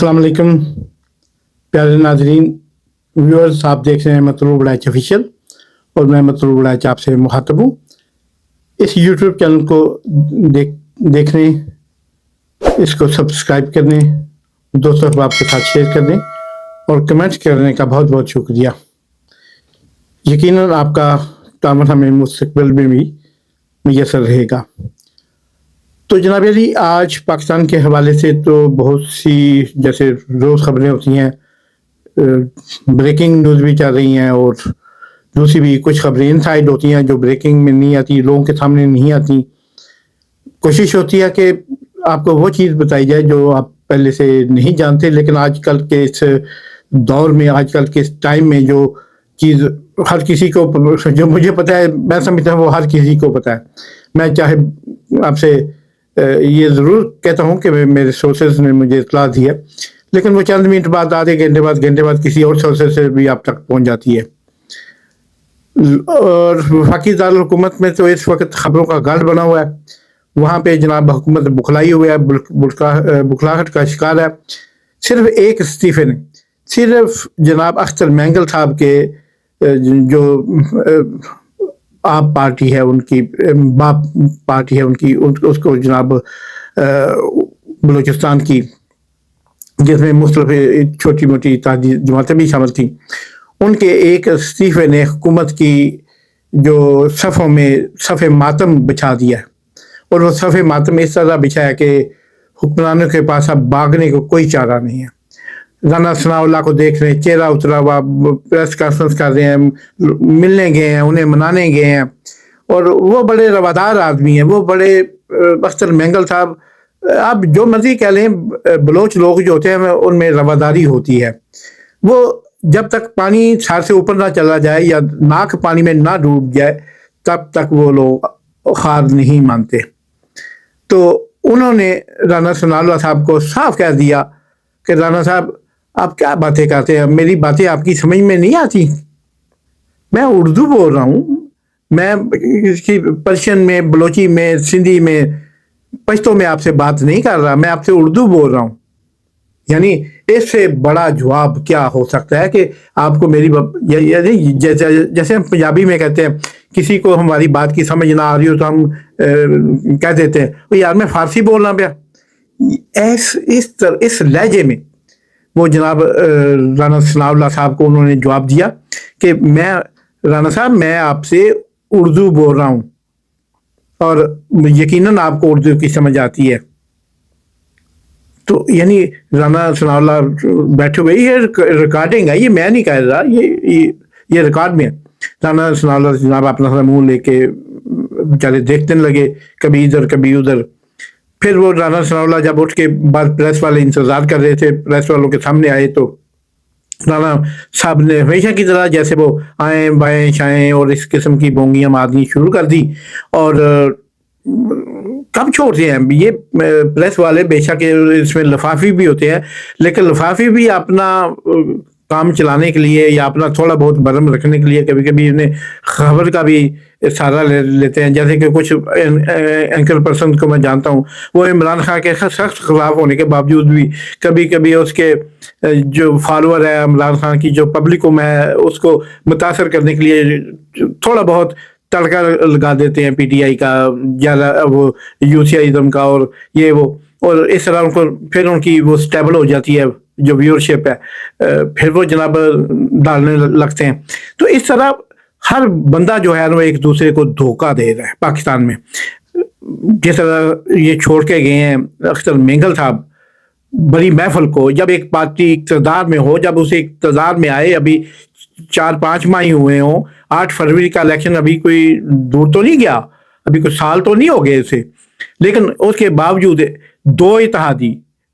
अस्सलाम वालेकुम प्यारे नाजरीन व्यूअर्स, आप देख रहे हैं मतलूब बड़ाच ऑफिशियल और मैं मतलूब बड़ाच आपसे मुखातब हूँ। इस यूट्यूब चैनल को देखने, इसको सब्सक्राइब करने, दोस्तों अहबाब के साथ शेयर करने और कमेंट्स करने का बहुत बहुत शुक्रिया। यकीनन आपका तामन हमें मुस्तकबिल में भी मुयसर रहेगा। तो जनाब अली, आज पाकिस्तान के हवाले से तो बहुत सी जैसे रोज़ खबरें होती हैं, ब्रेकिंग न्यूज़ भी चल रही हैं और दूसरी भी कुछ खबरें इनसाइड होती हैं जो ब्रेकिंग में नहीं आती, लोगों के सामने नहीं आती। कोशिश होती है कि आपको वो चीज़ बताई जाए जो आप पहले से नहीं जानते, लेकिन आजकल के इस दौर में, आजकल के इस टाइम में जो चीज़ हर किसी को, जो मुझे पता है, मैं समझता हूँ वो हर किसी को पता है। मैं चाहे आपसे ये ज़रूर कहता हूँ कि मेरे सोर्सेज ने मुझे इत्तला दी है, लेकिन वो चंद मिनट बाद, आधे घंटे बाद किसी और सोर्सेज से भी आप तक पहुँच जाती है। और वफाकी दारुल हुकूमत में तो इस वक्त खबरों का गढ़ बना हुआ है। वहाँ पे जनाब हुकूमत बुखलाई हुआ है, बुखलाहट का शिकार है। सिर्फ एक इस्तीफे ने, सिर्फ जनाब अख्तर मैंगल साहब के जो आप पार्टी है उनकी, बाप पार्टी है उनकी, उसको जनाब बलूचिस्तान की, जिसमें मुख्तलिफ छोटी मोटी जमातें भी शामिल थी, उनके एक इस्तीफे ने हुकूमत की जो सफ़ों में सफ़े मातम बिछा दिया। और वो सफ़े मातम इस तरह बिछाया कि हुक्मरानों के पास अब भागने को कोई चारा नहीं है। राना सनाउल्लाह को देख रहे हैं, चेहरा उतरा हुआ, प्रेस कॉन्फ्रेंस कर रहे हैं, मिलने गए हैं, उन्हें मनाने गए हैं। और वो बड़े रवादार आदमी हैं, वो बड़े अख्तर मैंगल साहब, आप जो मर्जी कह लें, बलोच लोग जो होते हैं उनमें रवादारी होती है। वो जब तक पानी सर से ऊपर ना चला जाए या नाक पानी में ना डूब जाए, तब तक वो लोग हार नहीं मानते। तो उन्होंने राना सनाउल्लाह साहब को साफ कह दिया कि राना साहब, आप क्या बातें करते हैं, मेरी बातें आपकी समझ में नहीं आती। मैं उर्दू बोल रहा हूँ, मैं पर्शियन में, बलोची में, सिंधी में, पश्तो में आपसे बात नहीं कर रहा, मैं आपसे उर्दू बोल रहा हूँ। यानी इससे बड़ा जवाब क्या हो सकता है कि आपको मेरी जैसे हम पंजाबी में कहते हैं, किसी को हमारी बात की समझ ना आ रही हो तो हम कह देते हैं, वो यार मैं फारसी बोलना पाया। इस लहजे में वो जनाब राना सनाउल्लाह साहब को उन्होंने जवाब दिया कि मैं, राना साहब, मैं आपसे उर्दू बोल रहा हूँ और यकीनन आपको उर्दू की समझ आती है। तो यानी राना सनाउल्लाह बैठे हुए, ये रिकॉर्डिंग है, ये मैं नहीं कह रहा, ये रिकॉर्ड में है। राना सनाउल्लाह जनाब अपना मुँह लेके बेचारे देखने लगे, कभी इधर कभी उधर। फिर वो राना सनाउल्लाह जब उठ के बाद प्रेस वाले इंतज़ार कर रहे थे, प्रेस वालों के सामने आए, तो राना साहब ने हमेशा की तरह जैसे वो आए बाएँ शाएँ और इस किस्म की बोंगियाँ मारनी शुरू कर दी। और कब छोड़ते हैं ये प्रेस वाले, बेशक इसमें लिफाफी भी होते हैं, लेकिन लिफाफी भी अपना काम चलाने के लिए या अपना थोड़ा बहुत बरम रखने के लिए कभी कभी उन्हें खबर का भी सहारा लेते हैं। जैसे कि कुछ एंकर पर्सन को मैं जानता हूँ, वो इमरान खान के सख्त खिलाफ होने के बावजूद भी कभी कभी उसके जो फॉलोअर है इमरान खान की, जो पब्लिक को, मैं उसको मुतासर करने के लिए थोड़ा बहुत तड़का लगा देते हैं, पीटीआई का या वो यूसीआईज़म का और ये वो, और इस तरह उनको फिर उनकी वो स्टेबल हो जाती है जो व्यूअरशिप है, फिर वो जनाब डालने लगते हैं। तो इस तरह हर बंदा जो है वो एक दूसरे को धोखा दे रहा है पाकिस्तान में। जिस तरह ये छोड़ के गए हैं अख्तर मैंगल साहब बड़ी महफिल को, जब एक पार्टी इक़्तिदार में हो, जब उसे इक़्तिदार में आए, अभी 4-5 माह ही हुए हों, 8 फरवरी का इलेक्शन अभी कोई दूर तो नहीं गया, अभी कुछ साल तो नहीं हो गए इसे, लेकिन उसके बावजूद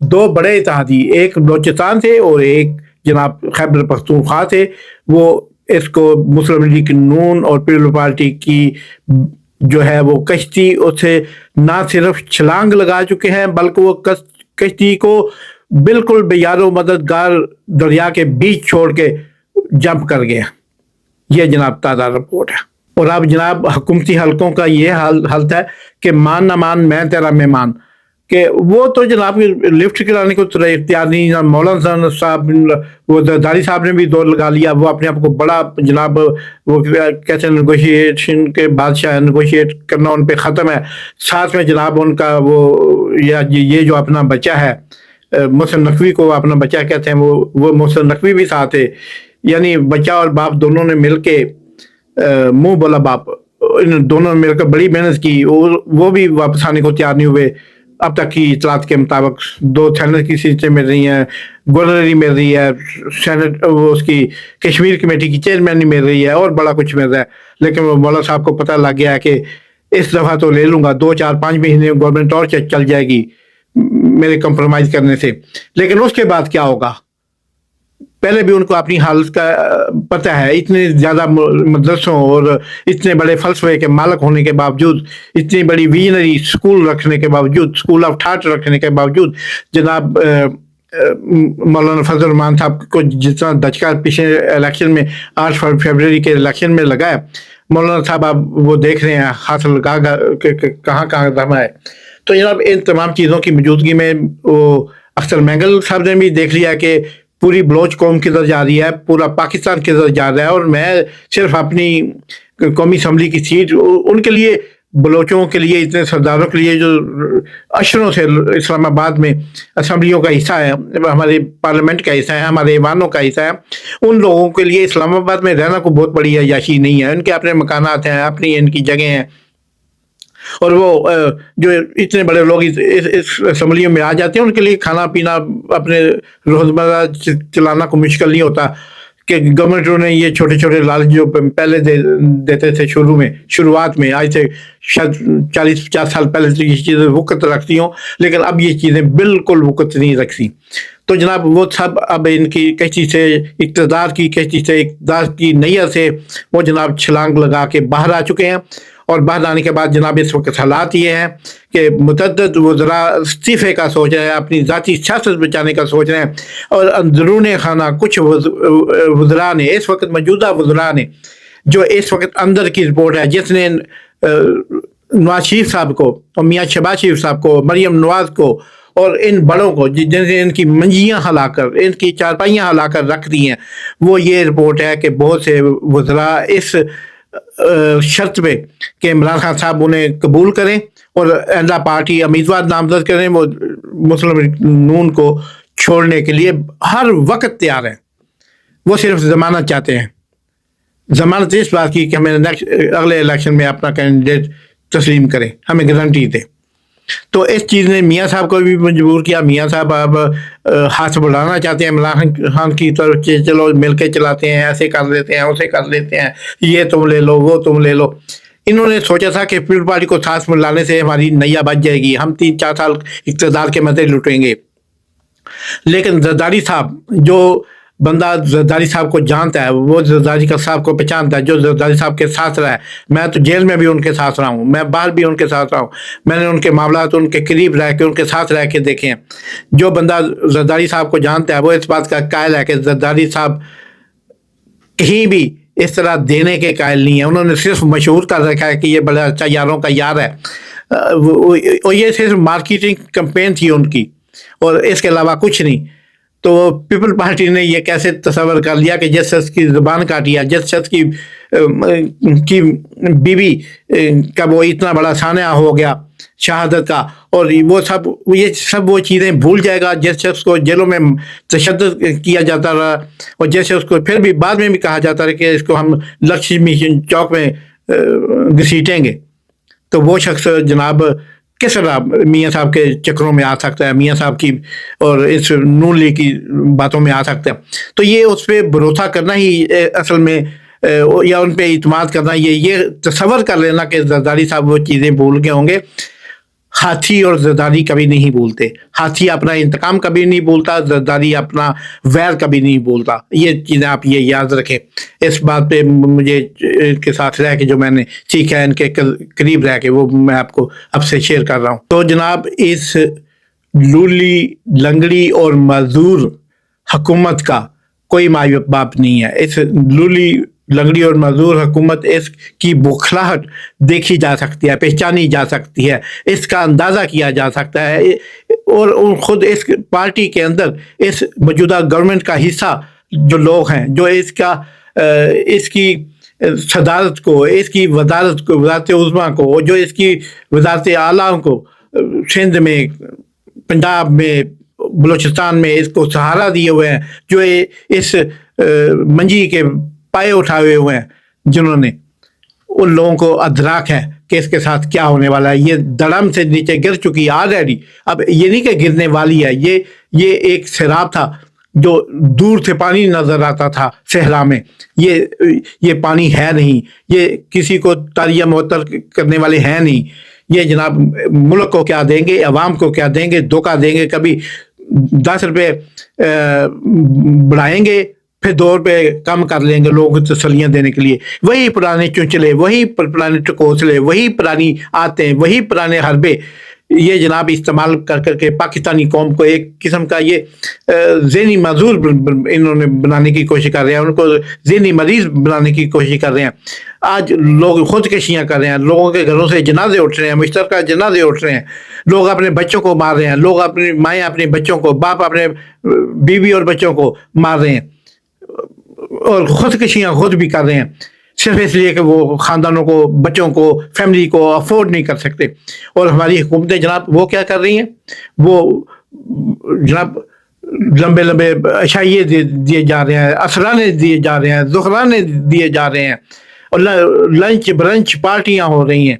दो बड़े इत्तेहादी, एक बलूचिस्तान थे और एक जनाब खैबर पख्तूनख्वा थे, वो इसको मुस्लिम लीग नून और पीपल्स पार्टी की जो है वो कश्ती, उससे ना सिर्फ छलांग लगा चुके हैं, बल्कि वो कश्ती को बिल्कुल बेयारो मददगार दरिया के बीच छोड़ के जंप कर गया। ये जनाब ताज़ा रिपोर्ट है। और अब जनाब हुकूमती हलकों का ये हालत है कि मान ना मान मैं तेरा मेहमान, کہ وہ تو جناب لفٹ کرانے کو تیار نہیں. مولانا صاحب وہ زرداری صاحب نے بھی دور لگا لیا, وہ اپنے آپ کو بڑا جناب وہ کیسے نیگوشیشن کے بادشاہ نیگوشیٹ کرنا ان پہ ختم ہے. ساتھ میں جناب ان کا وہ یہ جو اپنا بچہ ہے محسن نقوی کو اپنا بچہ کہتے ہیں, وہ محسن نقوی بھی ساتھ ہے. یعنی بچہ اور باپ دونوں نے مل کے منہ بولا باپ, ان دونوں نے مل کر بڑی محنت کی, وہ بھی واپس آنے کو تیار نہیں ہوئے. اب تک کی اطلاعات کے مطابق 2 سینٹ کی سیٹیں مل رہی ہیں, گورنری مل رہی ہے, سینٹ اس کی کشمیر کمیٹی کی چیئرمین مل رہی ہے, اور بڑا کچھ مل رہا ہے. لیکن وہ مولا صاحب کو پتہ لگ گیا ہے کہ اس دفعہ تو لے لوں گا, 2 4 5 مہینے گورنمنٹ اور چل جائے گی میرے کمپرومائز کرنے سے. لیکن اس کے بعد کیا ہوگا, پہلے بھی ان کو اپنی حالت کا پتہ ہے. اتنے زیادہ مدرسوں اور اتنے بڑے فلسفے کے مالک ہونے کے باوجود, اتنی بڑی ویژنری اسکول رکھنے کے باوجود, اسکول آف تھاٹ رکھنے کے باوجود, جناب مولانا فضل الرحمان صاحب کو جتنا دھچکا پچھلے الیکشن میں 8 فروری کے الیکشن میں لگا ہے, مولانا صاحب آپ وہ دیکھ رہے ہیں ہاتھ لگا کہاں کہاں دم ہے. تو جناب ان تمام چیزوں کی موجودگی میں وہ اختر مینگل صاحب نے بھی دیکھ لیا کہ پوری بلوچ قوم کدھر جا رہی ہے, پورا پاکستان کدھر جا رہا ہے, اور میں صرف اپنی قومی اسمبلی کی سیٹ ان کے لیے, بلوچوں کے لیے, اتنے سرداروں کے لیے جو اشروں سے اسلام آباد میں اسمبلیوں کا حصہ ہے, ہمارے پارلیمنٹ کا حصہ ہے, ہمارے ایوانوں کا حصہ ہے, ان لوگوں کے لیے اسلام آباد میں رہنا کو بہت بڑی عیاشی نہیں ہے. ان کے اپنے مکانات ہیں, اپنی ان کی جگہیں ہیں, اور وہ جو اتنے بڑے لوگ اس اسمبلیوں میں آ جاتے ہیں, ان کے لیے کھانا پینا اپنے روزمرہ چلانا کو مشکل نہیں ہوتا. کہ گورنمنٹوں نے یہ چھوٹے چھوٹے لالچ جو پہلے دیتے تھے شروعات میں, آج سے شاید 40-50 سال پہلے سے یہ چیزیں وقت رکھتی ہوں, لیکن اب یہ چیزیں بالکل وقت نہیں رکھتی. تو جناب وہ سب اب ان کی کشتی سے اقتدار کی نیا سے وہ جناب چھلانگ لگا کے باہر آ چکے ہیں. اور باہر آنے کے بعد جناب اس وقت حالات یہ ہیں کہ متعدد وزراء استعفے کا سوچ رہے ہیں, اپنی ذاتی سیاست بچانے کا سوچ رہے ہیں. اور اندرون خانہ کچھ وزراء نے, اس وقت موجودہ وزراء نے, جو اس وقت اندر کی رپورٹ ہے, جس نے نواز شریف صاحب کو اور میاں شہباز شریف صاحب کو, مریم نواز کو اور ان بڑوں کو, جن سے ان کی منجیاں ہلا کر, ان کی چارپائیاں ہلا کر رکھ دی ہیں, وہ یہ رپورٹ ہے کہ بہت سے وزراء اس شرط پہ کہ عمران خان صاحب انہیں قبول کریں اور اہلا پارٹی امیدوار نامزد کریں, وہ مسلم نون کو چھوڑنے کے لیے ہر وقت تیار ہیں. وہ صرف ضمانت چاہتے ہیں, ضمانت اس بات کی کہ ہمیں اگلے الیکشن میں اپنا کینڈیڈیٹ تسلیم کریں, ہمیں گارنٹی دے. تو اس چیز نے میاں صاحب کو بھی مجبور کیا. میاں صاحب اب ہاتھ بڑھانا چاہتے ہیں عمران خان کی طرف, چلو مل کے چلاتے ہیں, ایسے کر لیتے ہیں, اسے کر لیتے ہیں, یہ تم لے لو, وہ تم لے لو. انہوں نے سوچا تھا کہ پیپل پارٹی کو ساتھ میں لانے سے ہماری نیا بچ جائے گی, ہم 3-4 سال اقتدار کے مزے لٹیں گے. لیکن زرداری صاحب, جو بندہ زرداری صاحب کو جانتا ہے, وہ زرداری صاحب کو پہچانتا ہے, جو زرداری صاحب کے ساتھ رہا ہے, میں تو جیل میں بھی ان کے ساتھ رہا ہوں, میں باہر بھی ان کے ساتھ رہا ہوں, میں نے ان کے معاملات ان کے قریب رہ کے, ان کے ساتھ رہ کے دیکھے ہیں. جو بندہ زرداری صاحب کو جانتا ہے, وہ اس بات کا قائل ہے کہ زرداری صاحب کہیں بھی اس طرح دینے کے قائل نہیں ہے. انہوں نے صرف مشہور کر رکھا ہے کہ یہ بڑا اچھا یاروں کا یار ہے, اور یہ صرف مارکیٹنگ کمپین تھی ان کی, اور اس کے علاوہ کچھ نہیں. تو پیپل پارٹی نے یہ کیسے تصور کر لیا کہ جس شخص کی زبان کاٹی ہے, جس شخص کی بیوی کا وہ اتنا بڑا سانحہ ہو گیا شہادت کا, اور یہ سب وہ چیزیں بھول جائے گا, جس شخص کو جیلوں میں تشدد کیا جاتا رہا, اور جس شخص کو پھر بھی بعد میں بھی کہا جاتا رہا کہ اس کو ہم لکشمی چوک میں گھسیٹیں گے. تو وہ شخص جناب کس طرح میاں صاحب کے چکروں میں آ سکتا ہے, میاں صاحب کی اور اس نون لیگ کی باتوں میں آ سکتا ہے. تو یہ اس پہ بھروسہ کرنا ہی اصل میں, یا ان پہ اعتماد کرنا, یہ تصور کر لینا کہ زرداری صاحب وہ چیزیں بھول گئے ہوں گے. ہاتھی اور زرداری کبھی نہیں بھولتے. ہاتھی اپنا انتقام کبھی نہیں بھولتا, زرداری اپنا ویر کبھی نہیں بھولتا. یہ چیزیں آپ یہ یاد رکھیں. اس بات پہ مجھے ان کے ساتھ رہ کے جو میں نے سیکھا ہے, ان کے قریب رہ کے, وہ میں آپ کو اب سے شیئر کر رہا ہوں. تو جناب اس لولی لنگڑی اور معذور حکومت کا کوئی مائی باپ نہیں ہے. اس لولی लंगड़ी और मजदूर हुकूमत इसकी बौखलाहट देखी जा सकती है, पहचानी जा सकती है, इसका अंदाज़ा किया जा सकता है। और ख़ुद इस पार्टी के अंदर इस मौजूदा गवर्नमेंट का हिस्सा जो लोग हैं, जो इसकी सदारत को, इसकी वजारत को, वजारत उज़्मा को, जो इसकी वजारत आला को सिंध में, पंजाब में, बलूचिस्तान में इसको सहारा दिए हुए हैं, जो इस मंजी के पाए उठाए हुए हैं, जिन्होंने, उन लोगों को अदराक है कि इसके साथ क्या होने वाला है। ये धड़म से नीचे गिर चुकी है ऑलरेडी। अब ये नहीं कि गिरने वाली है, ये एक सैलाब था जो दूर से पानी नजर आता था सहरा में। ये पानी है नहीं, ये किसी को तारिया मुअत्तल करने वाले हैं नहीं। ये जनाब मुल्क को क्या देंगे, अवाम को क्या देंगे, धोखा देंगे। कभी 10 रुपये बढ़ाएंगे, फिर 2 रुपये कम कर लेंगे लोगों को तसल्लियाँ देने के लिए। वही पुराने चुंचले, वही पुराने टकोसले, वही पुरानी आते, वही पुराने हरबे ये जनाब इस्तेमाल कर करके पाकिस्तानी कौम को एक किस्म का ये ज़हनी मजदूर इन्होंने बनाने की कोशिश कर रहे हैं, उनको ज़हनी मरीज़ बनाने की कोशिश कर रहे हैं। आज लोग खुदकशियाँ कर रहे हैं, लोगों के घरों से जनाजे उठ रहे हैं, मुश्तरका जनाजे उठ रहे हैं, लोग अपने बच्चों को मार रहे हैं, लोग अपनी माएँ अपने बच्चों को, बाप अपने बीवी और बच्चों को मार रहे हैं, और खुदकशियाँ खुद भी कर रहे हैं, सिर्फ इसलिए कि वो ख़ानदानों को, बच्चों को, फैमिली को अफोर्ड नहीं कर सकते। और हमारी हुकूमतें जनाब वो क्या कर रही हैं, वो जनाब लंबे लंबे अशाइये दिए जा रहे हैं, असराने दिए जा रहे हैं, ज़ुखराने दिए जा रहे हैं, और लंच ब्रंच पार्टियाँ हो रही हैं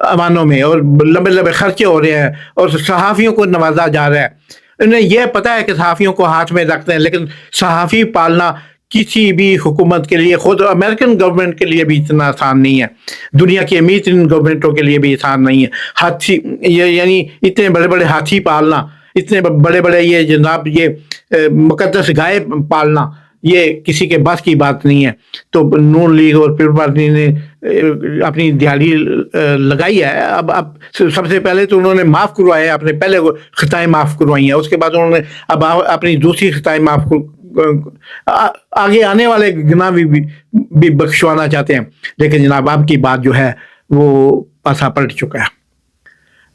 अवानों में, और लंबे लंबे खर्चे हो रहे हैं, और सहाफ़ियों को नवाजा जा रहा है। उन्हें यह पता है कि सहाफ़ियों को हाथ में रखते हैं, लेकिन सहाफ़ी पालना किसी भी हुकूमत के लिए, खुद अमेरिकन गवर्नमेंट के लिए भी इतना आसान नहीं है, दुनिया की अमीर गवर्नमेंटों के लिए भी आसान नहीं है। हाथी यानी इतने बड़े बड़े हाथी पालना, इतने बड़े बड़े ये जनाब ये मुकद्दस गाय पालना, ये किसी के बस की बात नहीं है। तो नून लीग और पीपल्स पार्टी ने अपनी दिहाड़ी लगाई है। अब सबसे पहले तो उन्होंने माफ़ करवाए, अपने पहले खताएँ माफ़ करवाई हैं, उसके बाद उन्होंने अब अपनी दूसरी खताएँ माफ़ आगे आने वाले गुनाह भी बख्शवाना चाहते हैं। लेकिन जनाब आपकी बात जो है वो पासा पलट चुका है।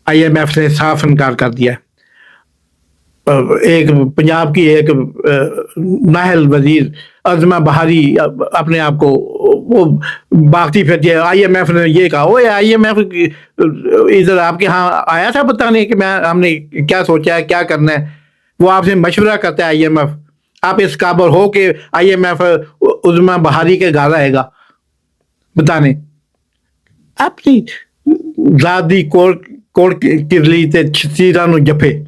IMF ने साफ इनकार कर दिया। एक पंजाब की एक नाहल वजीर अज़मा बहारी अपने आप को वो भागती फिरती है। IMF ने ये कहा, ओए IMF इधर आपके यहाँ आया था बताने कि हमने क्या सोचा है, क्या करना है। वो आपसे मशवरा करता है IMF। आप इस काबिल हो कि IMF उज़मा बहारी के घर आएगा बताने। अपनी ज़ादी कोड़ किरली ते चीरा नु जफे,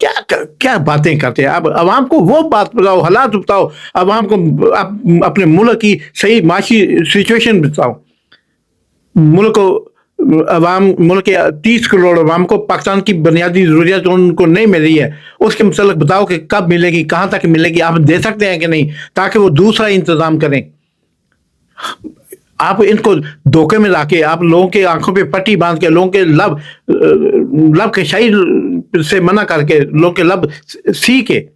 क्या बातें करते हैं। अब अवाम को वो बात बताओ, हालात बताओ, अवाम को अपने मुल्क की सही माशी सिचुएशन बताओ। मुल्क के 30 करोड़ अवाम को पाकिस्तान की बुनियादी ज़रूरियात उनको नहीं मिल रही है, उसके मतलब बताओ कि कब मिलेगी, कहाँ तक मिलेगी, आप दे सकते हैं कि नहीं, ताकि वो दूसरा इंतज़ाम करें। आप इनको धोखे में लाके, आप लोगों के आंखों पे पट्टी बांध के, लोगों के लब के शाही से मना करके, लोगों के लब सी के,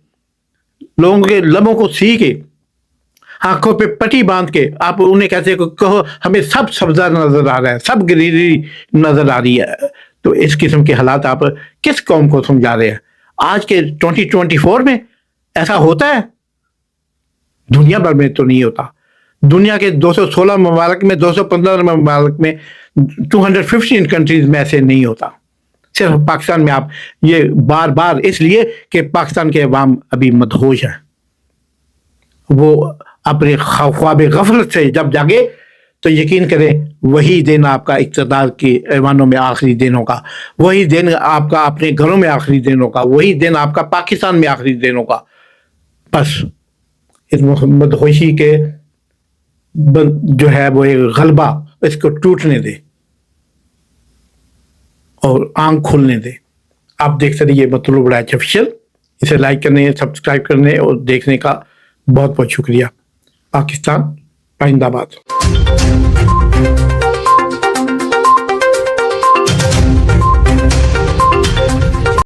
लोगों के लबों को सी के, आंखों पे पट्टी बांध के आप उन्हें कैसे कहो हमें सब सब्जा नजर आ रहा है, सब ग्रीनरी नजर आ रही है। तो इस किस्म के हालात आप किस कौम को समझा रहे हैं? आज के 2024 में ऐसा होता है? दुनिया भर में तो नहीं होता। दुनिया के 216 ममालिक में, 215 ममालिक में, 215 कंट्रीज में ऐसे नहीं होता। सिर्फ पाकिस्तान में आप ये बार बार, इसलिए कि पाकिस्तान के अवाम अभी मदहोश हैं। वो अपने ख्वाब गफलत से जब जागे तो यकीन करें वही दिन आपका इक़्तिदार के ऐवानों में आखिरी दिन होगा, वही दिन आपका अपने घरों में आखिरी दिन होगा, वही दिन आपका पाकिस्तान में आखिरी दिन होगा। बस इस मदहोशी के जो है वो एक गलबा, इसको टूटने दे और आंख खोलने दे। आप देखते रहिए मतलूब राइज ऑफिशियल। इसे लाइक करने, सब्सक्राइब करने और देखने का बहुत बहुत शुक्रिया। पाकिस्तान जिंदाबाद।